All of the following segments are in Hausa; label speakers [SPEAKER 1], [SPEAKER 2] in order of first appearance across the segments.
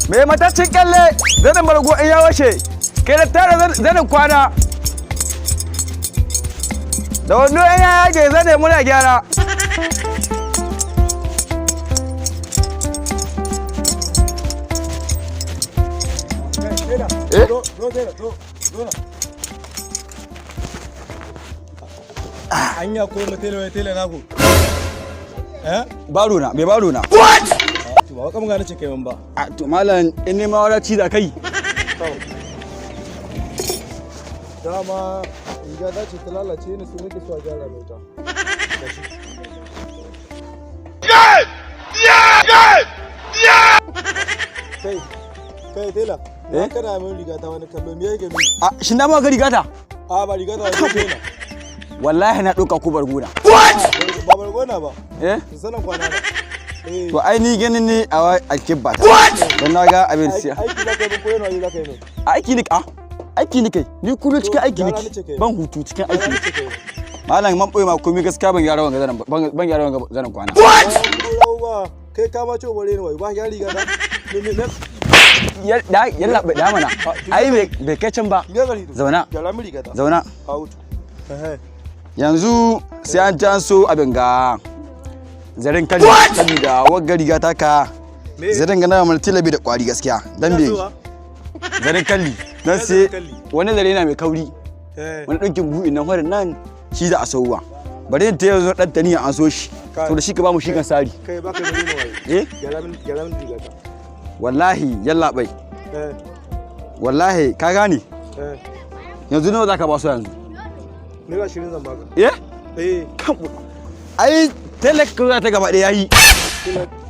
[SPEAKER 1] Me mataccin kyalle zanin bargo in ya washe. Kai da tara zanin kwana. Da wando in ya yage zane muna gyara.
[SPEAKER 2] Anya ko tele naku.
[SPEAKER 1] Baro na, bai baro na.
[SPEAKER 2] To ba ka magana ce kai ban ba.
[SPEAKER 1] To malam in ne ma wadaci da kai.
[SPEAKER 2] Dama riga ta ce ta lalace ni su nake so a gyara mai ta. Kai tela. Kana min riga ta wani kallo me yake mi?
[SPEAKER 1] Shin da ma ga riga ta?
[SPEAKER 2] Ba riga ta wani tela.
[SPEAKER 1] Wallahi na ɗauka ku barguna.
[SPEAKER 2] Ba bargona ba. Sanan kwana ba.
[SPEAKER 1] To ai ni ganin ne a kibba ta. Dan na ga abin siya.
[SPEAKER 2] Aiki da kai ko yana yi da kai ne.
[SPEAKER 1] Aiki ni aiki ni kai. Ni kullum cikin aiki nake. Ban hutu cikin aiki nake. Malam man boye ma komai gaskiya ban gyara wanga zanan ban gyara wanga zanan kwana.
[SPEAKER 2] Kai ka ma ce bare ne wai ba ya riga da.
[SPEAKER 1] Yalla bai da mana. Ai bai kai can ba. Zauna. Zauna. Yanzu sai an jan so abin ga zaren kalli saboda wagga riga ta ka zaren ga na multilabi da kwari gaskiya dan be zaren kalli dan sai wani zare na mai kauri wani dinkin bu'in nan horin nan shi za a sauwa bari ta yanzu dan tani an so shi to da shi ka ba mu shi kan sari
[SPEAKER 2] kai ba kai bane wai garamin riga ta
[SPEAKER 1] wallahi yalla bai wallahi ka gane yanzu nawa zaka ba su yanzu
[SPEAKER 2] Naira 20 zan baka.
[SPEAKER 1] Ai talaka ta gaba da yayi.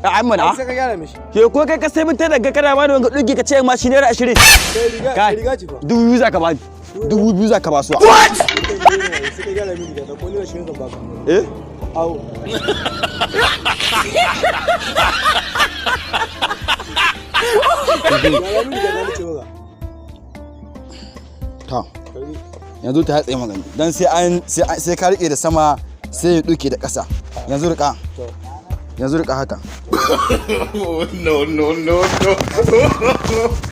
[SPEAKER 1] Ai mana.
[SPEAKER 2] Sai ka gyara mishi.
[SPEAKER 1] Ke ko kai ka sai mun talaka kana ba da wanga duki ka ce ma shi naira 20.
[SPEAKER 2] Kai riga ce fa.
[SPEAKER 1] 2000 zaka ba. 2000 zaka ba su.
[SPEAKER 2] Sai ka gyara mishi da ko naira 20 zan baka. Awo.
[SPEAKER 1] Ta. Yanzu ta hatse magani dan sai ka rike da sama sai ya duke da ƙasa yanzu rika haka
[SPEAKER 2] no